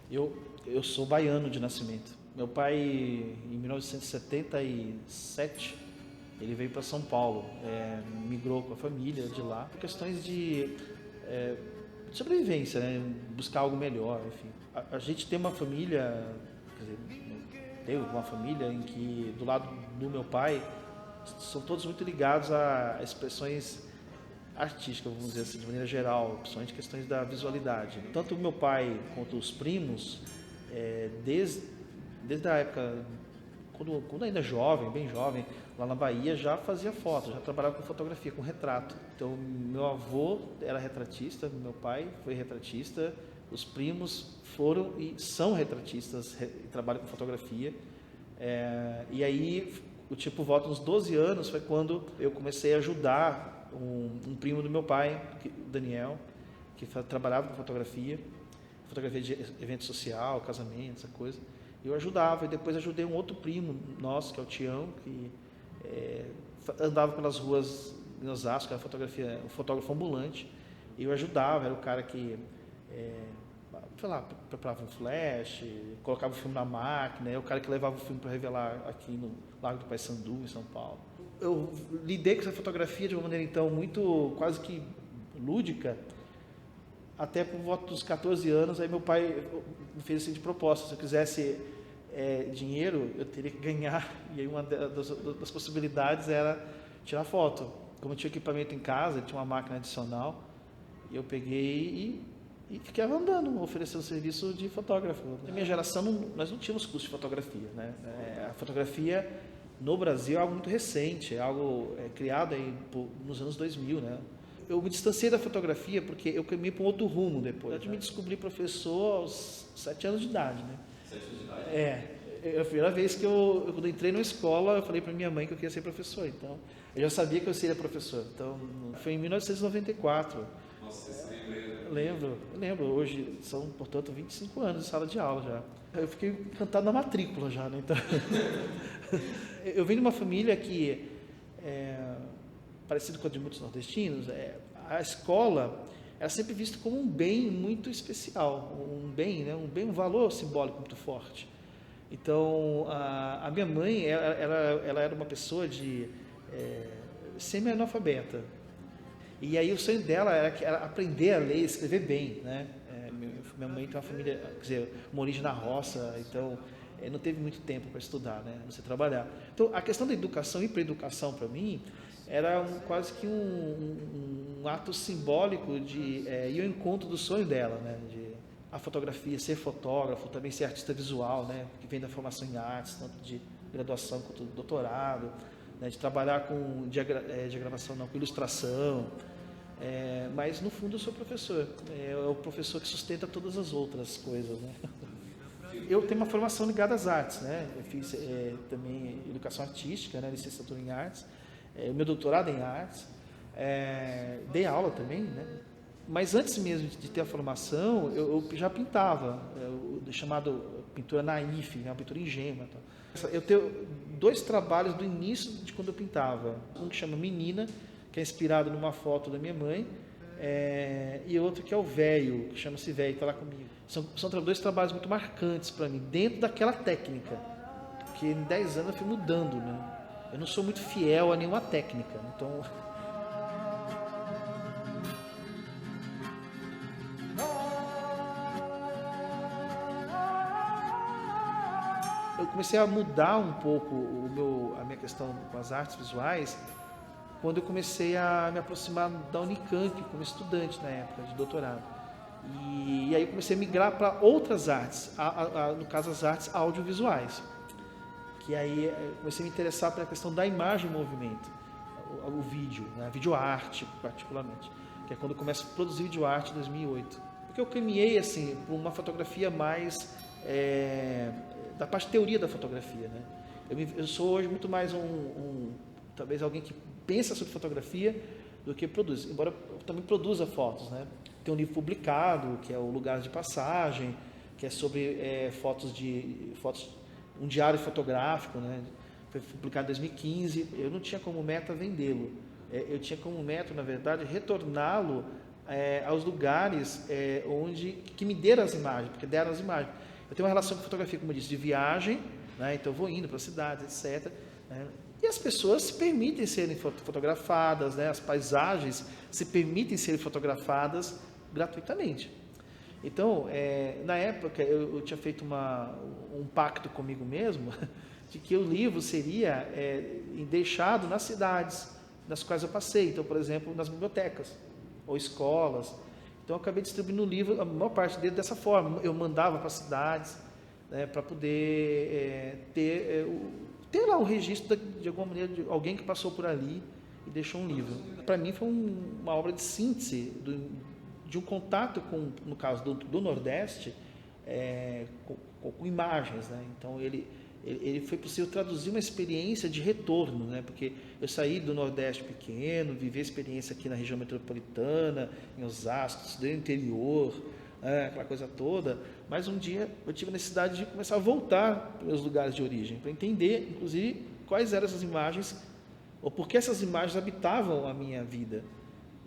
Eu sou baiano de nascimento. Meu pai, em 1977, ele veio para São Paulo, migrou com a família de lá, por questões é, de sobrevivência, né? Buscar algo melhor, enfim. A gente tem uma família, quer dizer, teve uma família em que, do lado do meu pai, são todos muito ligados a expressões artísticas, vamos dizer assim, de maneira geral, principalmente questões da visualidade. Tanto o meu pai quanto os primos, desde a época, quando ainda jovem, bem jovem, lá na Bahia, já fazia foto, já trabalhava com fotografia, com retrato. Então, meu avô era retratista, meu pai foi retratista, os primos foram e são retratistas, trabalham com fotografia. E aí, por volta dos 12 anos, foi quando eu comecei a ajudar um primo do meu pai, o Daniel, que trabalhava com fotografia de evento social, casamento, essa coisa. Eu ajudava, e depois ajudei um outro primo nosso, que é o Tião, que andava pelas ruas em Osasco, era um fotógrafo ambulante, e eu ajudava, era o cara que, sei lá, preparava um flash, colocava o filme na máquina, é o cara que levava o filme para revelar aqui no Lago do Paissandu, em São Paulo. Eu lidei com essa fotografia de uma maneira, então, muito, quase que lúdica, até por volta dos 14 anos, aí meu pai me fez assim de proposta, se eu quisesse dinheiro, eu teria que ganhar, e aí uma das possibilidades era tirar foto. Como eu tinha equipamento em casa, tinha uma máquina adicional, eu peguei e ficava andando, oferecendo serviço de fotógrafo. Na minha geração, nós não tínhamos curso de fotografia, né? A fotografia no Brasil é algo muito recente, é algo criado aí nos anos 2000, né? Eu me distanciei da fotografia porque eu caminhei para um outro rumo depois. Eu me descobri professor aos 7 anos de idade, né? 7 anos de idade? É a primeira vez que quando eu entrei na escola, eu falei para minha mãe que eu queria ser professor. Então, eu já sabia que eu seria professor. Então, foi em 1994. Nossa, você lembra? Lembro. Hoje são, portanto, 25 anos de sala de aula já. Eu fiquei encantado na matrícula já, né? Então, eu venho de uma família que, parecido com a de muitos nordestinos, a escola era sempre vista como um bem muito especial, um bem, né? Um valor simbólico muito forte. Então, a minha mãe, ela era uma pessoa semi-analfabeta. E aí o sonho dela era aprender a ler e escrever bem, né? Minha mãe tem uma família, quer dizer, uma origem na roça, então não teve muito tempo para estudar, né? Não sei trabalhar. Então, a questão da educação e pré-educação, para mim, era quase que um ato simbólico de ir ao encontro do sonho dela, né? A fotografia, ser fotógrafo, também ser artista visual, né? Que vem da formação em artes, tanto de graduação quanto de doutorado, né? De trabalhar com diagramação, não, com ilustração. Mas no fundo eu sou professor, é o professor que sustenta todas as outras coisas, né? Eu tenho uma formação ligada às artes, né? Eu fiz também educação artística, né? Licenciatura em artes, o meu doutorado em artes, dei aula também, né? Mas antes mesmo de ter a formação, eu já pintava, chamado pintura naif, né? Uma pintura ingênua. Tá? Eu tenho 2 trabalhos do início de quando eu pintava, um que chama Menina, que é inspirado numa foto da minha mãe, e outro que é o Velho, que chama-se Velho, que está lá comigo. São 2 trabalhos muito marcantes para mim, dentro daquela técnica, porque em 10 anos eu fui mudando, né? Eu não sou muito fiel a nenhuma técnica, então... Eu comecei a mudar um pouco a minha questão com as artes visuais quando eu comecei a me aproximar da Unicamp como estudante na época de doutorado. E aí eu comecei a migrar para outras artes, no caso as artes audiovisuais. Que aí eu comecei a me interessar pela questão da imagem em movimento, o vídeo, né? A videoarte particularmente, que é quando eu começo a produzir videoarte em 2008. Porque eu caminhei assim, por uma fotografia mais da parte de teoria da fotografia, né? Eu sou hoje muito mais talvez alguém que pensa sobre fotografia do que produz, embora eu também produza fotos, né? Tem um livro publicado, que é o Lugar de Passagem, que é sobre fotos, um diário fotográfico, né? Foi publicado em 2015, eu não tinha como meta vendê-lo, eu tinha como meta, na verdade, retorná-lo aos lugares que me deram as imagens, porque deram as imagens. Eu tenho uma relação com fotografia, como eu disse, de viagem, né? Então eu vou indo para cidades, etc. Né? E as pessoas se permitem serem fotografadas, né? As paisagens se permitem serem fotografadas gratuitamente. Então, na época, eu tinha feito um pacto comigo mesmo, de que o livro seria deixado nas cidades nas quais eu passei. Então, por exemplo, nas bibliotecas ou escolas. Então, eu acabei distribuindo o livro, a maior parte dele dessa forma. Eu mandava para cidades, né, para poder ter lá um registro de alguma maneira de alguém que passou por ali e deixou um livro. Para mim, foi uma obra de síntese de um contato com, no caso do Nordeste, com imagens, né? Então ele foi possível traduzir uma experiência de retorno, né? Porque eu saí do Nordeste pequeno, vivi a experiência aqui na região metropolitana, em Osasco, estudei no interior, aquela coisa toda, mas um dia eu tive a necessidade de começar a voltar para os meus lugares de origem, para entender, inclusive, quais eram essas imagens, ou por que essas imagens habitavam a minha vida.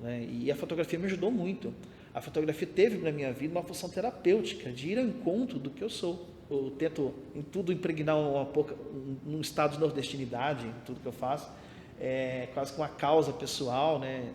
Né? E a fotografia me ajudou muito. A fotografia teve na minha vida uma função terapêutica, de ir ao encontro do que eu sou. Eu tento em tudo impregnar um estado de nordestinidade em tudo que eu faço, quase que uma causa pessoal, né?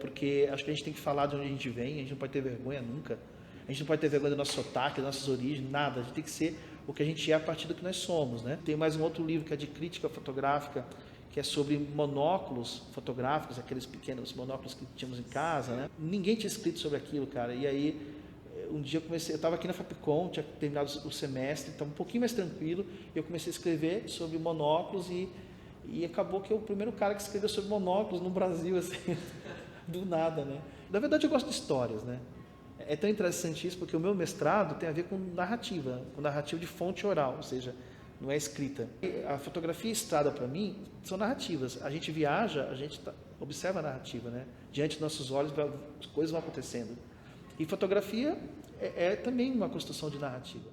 Porque acho que a gente tem que falar de onde a gente vem, a gente não pode ter vergonha nunca, a gente não pode ter vergonha do nosso sotaque, das nossas origens, nada, a gente tem que ser o que a gente é a partir do que nós somos. Né? Tem mais um outro livro que é de crítica fotográfica, que é sobre monóculos fotográficos, aqueles pequenos monóculos que tínhamos em casa, né? Ninguém tinha escrito sobre aquilo, cara. E aí, um dia eu estava aqui na Fapcom, tinha terminado o semestre, estava um pouquinho mais tranquilo, e eu comecei a escrever sobre monóculos e acabou que eu o primeiro cara que escreveu sobre monóculos no Brasil, assim, do nada, né? Na verdade, eu gosto de histórias, né? É tão interessante isso, porque o meu mestrado tem a ver com narrativa de fonte oral, ou seja, não é escrita. A fotografia e estrada, para mim, são narrativas. A gente viaja, a gente observa a narrativa, né? Diante dos nossos olhos, as coisas vão acontecendo. E fotografia é também uma construção de narrativa.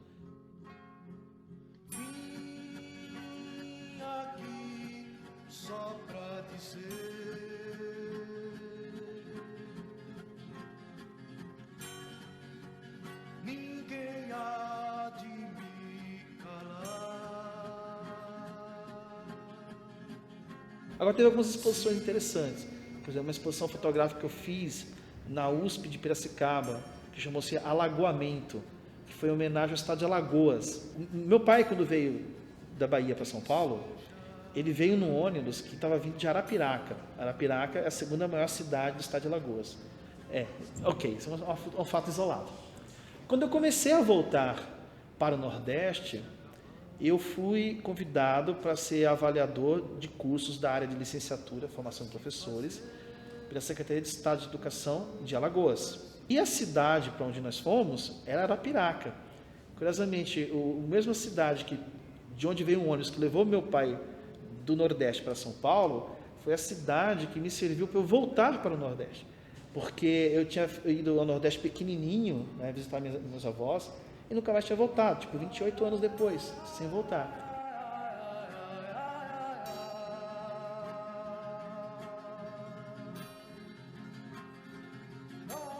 Vim aqui só pra dizer: ninguém há de me calar. Agora, teve algumas exposições interessantes. Por exemplo, uma exposição fotográfica que eu fiz na USP de Piracicaba, que chamou-se Alagoamento, que foi em homenagem ao estado de Alagoas. Meu pai, quando veio da Bahia para São Paulo, ele veio num ônibus que estava vindo de Arapiraca. Arapiraca é a segunda maior cidade do estado de Alagoas. Isso é um fato isolado. Quando eu comecei a voltar para o Nordeste, eu fui convidado para ser avaliador de cursos da área de licenciatura, formação de professores, pela Secretaria de Estado de Educação de Alagoas. E a cidade para onde nós fomos era Arapiraca. Curiosamente, a mesma cidade de onde veio um ônibus que levou meu pai do Nordeste para São Paulo, foi a cidade que me serviu para eu voltar para o Nordeste. Porque eu tinha ido ao Nordeste pequenininho, né, visitar meus avós, e nunca mais tinha voltado, 28 anos depois, sem voltar.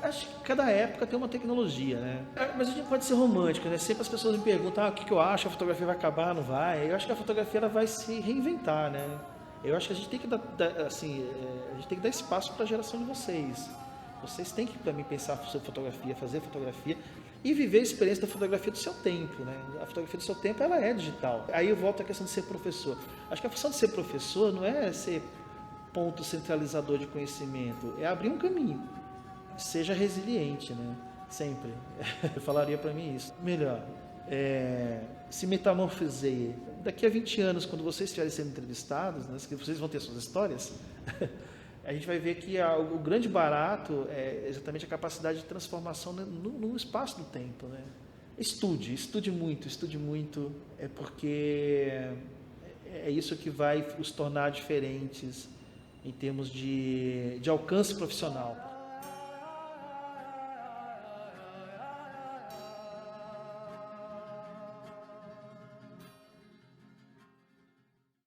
Acho que cada época tem uma tecnologia, né? Mas a gente pode ser romântico, né? Sempre as pessoas me perguntam, o que eu acho, a fotografia vai acabar, não vai? Eu acho que a fotografia ela vai se reinventar, né? Eu acho que a gente tem que a gente tem que dar espaço para a geração de vocês. Vocês têm que também pensar sobre fotografia, fazer fotografia e viver a experiência da fotografia do seu tempo, né? A fotografia do seu tempo, ela é digital. Aí eu volto à questão de ser professor. Acho que a função de ser professor não é ser ponto centralizador de conhecimento, é abrir um caminho. Seja resiliente, né? Sempre. Eu falaria para mim isso. Melhor, se metamorfoseie. Daqui a 20 anos, quando vocês estiverem sendo entrevistados, né, que vocês vão ter suas histórias, a gente vai ver que o grande barato é exatamente a capacidade de transformação no espaço do tempo, né? Estude muito, porque é isso que vai os tornar diferentes em termos de alcance profissional.